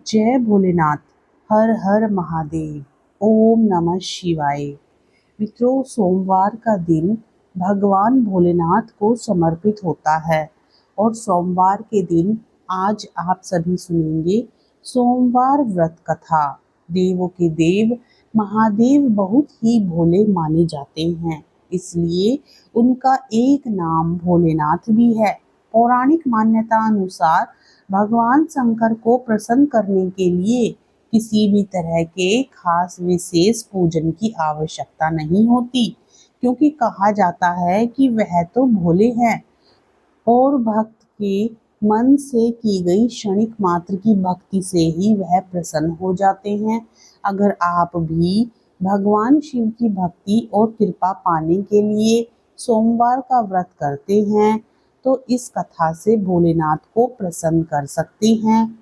जय भोलेनाथ। हर हर महादेव। ओम नमः शिवाय। मित्रों, सोमवार का दिन भगवान भोलेनाथ को समर्पित होता है और सोमवार के दिन आज आप सभी सुनेंगे सोमवार व्रत कथा। देवों के देव महादेव बहुत ही भोले माने जाते हैं, इसलिए उनका एक नाम भोलेनाथ भी है। पौराणिक मान्यता अनुसार भगवान शंकर को प्रसन्न करने के लिए किसी भी तरह के खास विशेष पूजन की आवश्यकता नहीं होती, क्योंकि कहा जाता है कि वह तो भोले हैं और भक्त के मन से की गई क्षणिक मात्र की भक्ति से ही वह प्रसन्न हो जाते हैं। अगर आप भी भगवान शिव की भक्ति और कृपा पाने के लिए सोमवार का व्रत करते हैं तो इस कथा से भोलेनाथ को प्रसन्न कर सकते हैं।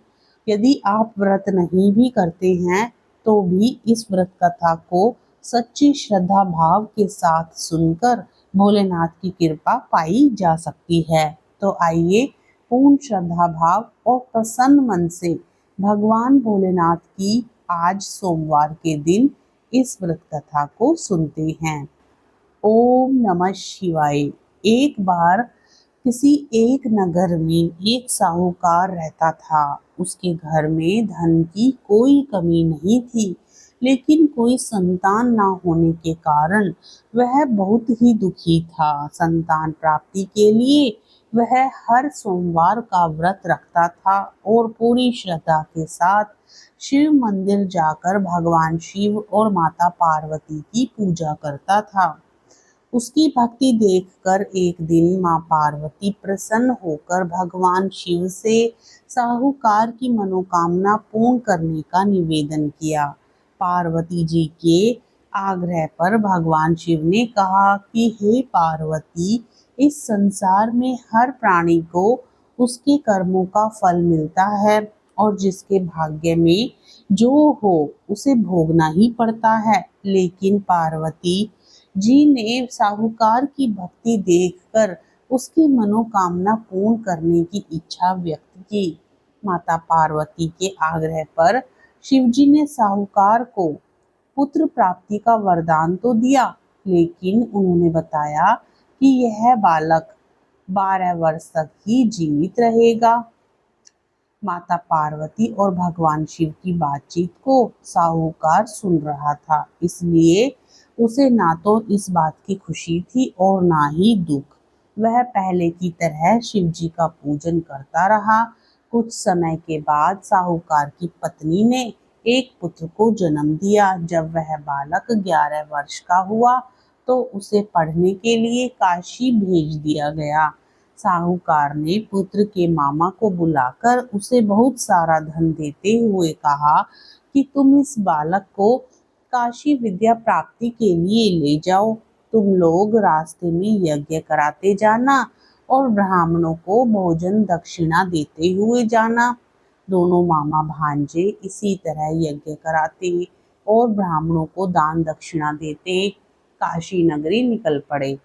यदि आप व्रत नहीं भी करते हैं तो भी इस व्रत कथा को सच्ची श्रद्धा भाव के साथ सुनकर भोलेनाथ की कृपा पाई जा सकती है। तो आइए पूर्ण श्रद्धा भाव और प्रसन्न मन से भगवान भोलेनाथ की आज सोमवार के दिन इस व्रत कथा को सुनते हैं। ओम नमः शिवाय। एक बार किसी एक नगर में एक साहूकार रहता था। उसके घर में धन की कोई कमी नहीं थी, लेकिन कोई संतान ना होने के कारण वह बहुत ही दुखी था। संतान प्राप्ति के लिए वह हर सोमवार का व्रत रखता था और पूरी श्रद्धा के साथ शिव मंदिर जाकर भगवान शिव और माता पार्वती की पूजा करता था। उसकी भक्ति देखकर एक दिन मां पार्वती प्रसन्न होकर भगवान शिव से साहूकार की मनोकामना पूर्ण करने का निवेदन किया। पार्वती जी के आग्रह पर भगवान शिव ने कहा कि हे पार्वती, इस संसार में हर प्राणी को उसके कर्मों का फल मिलता है और जिसके भाग्य में जो हो उसे भोगना ही पड़ता है। लेकिन पार्वती जी ने साहूकार की भक्ति देखकर उसकी मनोकामना पूर्ण करने की इच्छा व्यक्त की। माता पार्वती के आग्रह पर शिवजी ने साहूकार को पुत्र प्राप्ति का वरदान तो दिया, लेकिन उन्होंने बताया कि यह बालक 12 वर्ष तक ही जीवित रहेगा। माता पार्वती और भगवान शिव की बातचीत को साहूकार सुन रहा था, इसलिए उसे ना तो इस बात की खुशी थी और ना ही दुख। वह पहले की तरह शिव जी का पूजन करता रहा। कुछ समय के बाद साहूकार की पत्नी ने एक पुत्र को जन्म दिया। जब वह बालक 11 वर्ष का हुआ तो उसे पढ़ने के लिए काशी भेज दिया गया। साहूकार ने पुत्र के मामा को बुलाकर उसे बहुत सारा धन देते हुए कहा कि तुम इस बालक को काशी विद्या प्राप्ति के लिए ले जाओ। तुम लोग रास्ते में यज्ञ कराते जाना और ब्राह्मणों को भोजन दक्षिणा देते हुए जाना। दोनों मामा भांजे इसी तरह यज्ञ कराते और ब्राह्मणों को दान दक्षिणा देते काशी नगरी निकल पड़े।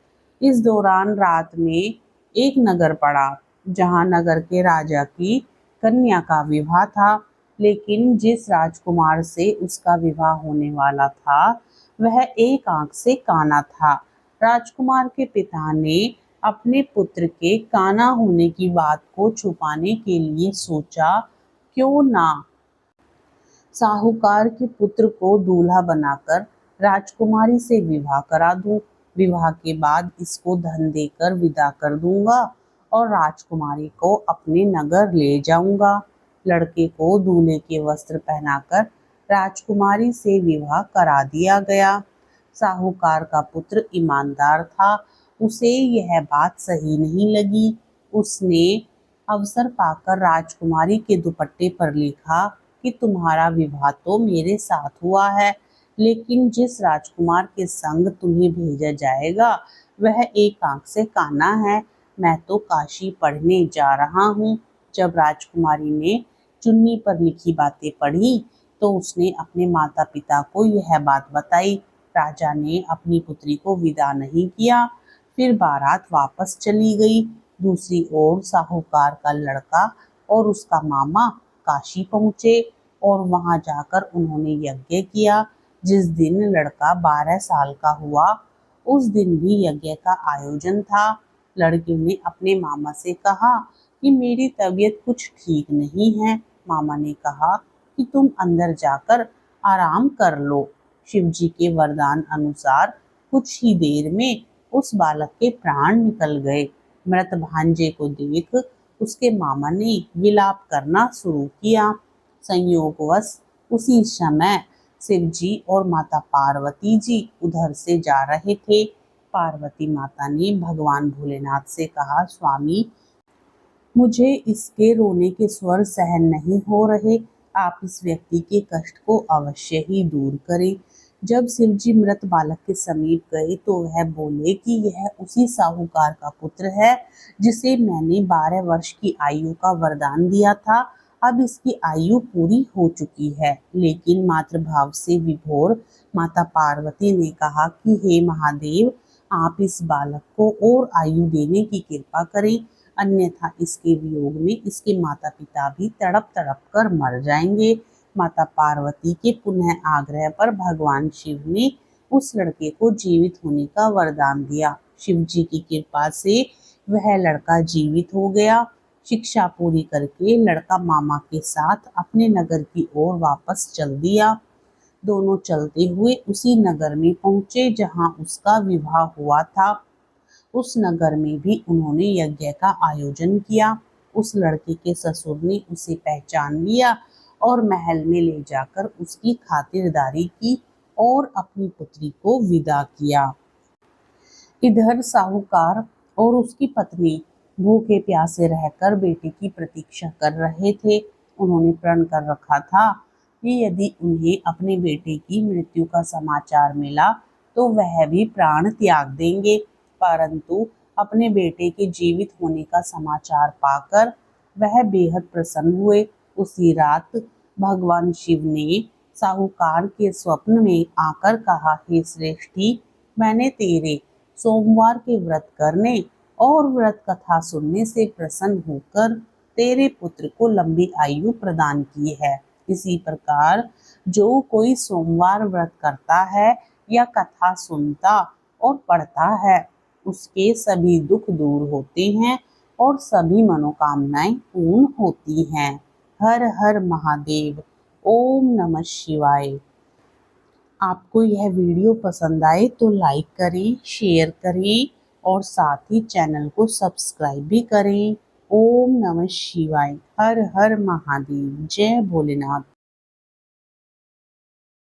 इस दौरान रात में एक नगर पड़ा, जहां नगर के राजा की कन्या का विवाह था। लेकिन जिस राजकुमार से उसका विवाह होने वाला था वह एक आंख से काना था। राजकुमार के पिता ने अपने पुत्र के काना होने की बात को छुपाने के लिए सोचा, क्यों ना साहूकार के पुत्र को दूल्हा बनाकर राजकुमारी से विवाह करा दूं। विवाह के बाद इसको धन देकर विदा कर दूंगा और राजकुमारी को अपने नगर ले जाऊंगा। लड़के को दूल्हे के वस्त्र पहनाकर राजकुमारी से विवाह करा दिया गया। साहूकार का पुत्र ईमानदार था, उसे यह बात सही नहीं लगी। उसने अवसर पाकर राजकुमारी के दुपट्टे पर लिखा कि तुम्हारा विवाह तो मेरे साथ हुआ है, लेकिन जिस राजकुमार के संग तुम्हें भेजा जाएगा वह एक आंख से काना है। मैं तो काशी पढ़ने जा रहा हूँ। जब राजकुमारी ने चुन्नी पर लिखी बातें पढ़ी तो उसने अपने माता पिता को यह बात बताई। राजा ने अपनी पुत्री को विदा नहीं किया, फिर बारात वापस चली गई। दूसरी ओर साहूकार का लड़का और उसका मामा काशी पहुंचे। और वहां जाकर उन्होंने यज्ञ किया। जिस दिन लड़का 12 साल का हुआ उस दिन भी यज्ञ का आयोजन था। लड़के ने अपने मामा से कहा कि मेरी तबीयत कुछ ठीक नहीं है। मामा ने कहा कि तुम अंदर जाकर आराम कर लो। शिवजी के वरदान अनुसार कुछ ही देर में उस बालक के प्राण निकल गए। मृत भांजे को देख उसके मामा ने विलाप करना शुरू किया। संयोगवश उसी समय शिव जी और माता पार्वती जी उधर से जा रहे थे। पार्वती माता ने भगवान भोलेनाथ से कहा, स्वामी, मुझे इसके रोने के स्वर सहन नहीं हो रहे। आप इस व्यक्ति के कष्ट को अवश्य ही दूर करें। जब शिव जी मृत बालक के समीप गए तो वह बोले कि यह उसी साहूकार का पुत्र है जिसे मैंने 12 वर्ष की आयु का वरदान दिया था। अब इसकी आयु पूरी हो चुकी है। लेकिन मातृभाव से विभोर माता पार्वती ने कहा कि हे महादेव, आप इस बालक को और आयु देने की कृपा करें, अन्यथा इसके वियोग में इसके माता पिता भी तड़प तड़प कर मर जाएंगे। माता पार्वती के पुनः आग्रह पर भगवान शिव ने उस लड़के को जीवित होने का वरदान दिया। शिव जी की कृपा से वह लड़का जीवित हो गया। शिक्षा पूरी करके लड़का मामा के साथ अपने नगर की ओर वापस चल दिया। दोनों चलते हुए उसी नगर में पहुंचे जहां उसका विवाह हुआ था। उस नगर में भी उन्होंने यज्ञ का आयोजन किया। उस लड़के के ससुर ने उसे पहचान लिया और महल में ले जाकर उसकी खातिरदारी की और अपनी पुत्री को विदा किया। इधर साहूकार और उसकी पत्नी भूखे प्यासे रहकर बेटे की प्रतीक्षा कर रहे थे। उन्होंने प्रण कर रखा था कि यदि उन्हें अपने बेटे की मृत्यु का समाचार मिला तो वह भी प्राण त्याग देंगे। परंतु अपने बेटे के जीवित होने का समाचार पाकर वह बेहद प्रसन्न हुए। उसी रात भगवान शिव ने साहूकार के स्वप्न में आकर कहा, हे श्रेष्ठी, मैंने तेरे सोमवार के व्रत करने और व्रत कथा सुनने से प्रसन्न होकर तेरे पुत्र को लंबी आयु प्रदान की है। इसी प्रकार जो कोई सोमवार व्रत करता है या कथा सुनता और पढ़ता है उसके सभी दुख दूर होते हैं और सभी मनोकामनाएं पूर्ण होती हैं। हर हर महादेव। ओम नमः शिवाय। आपको यह वीडियो पसंद आए तो लाइक करें, शेयर करें और साथ ही चैनल को सब्सक्राइब भी करें। ओम नमः शिवाय। हर हर महादेव। जय भोलेनाथ।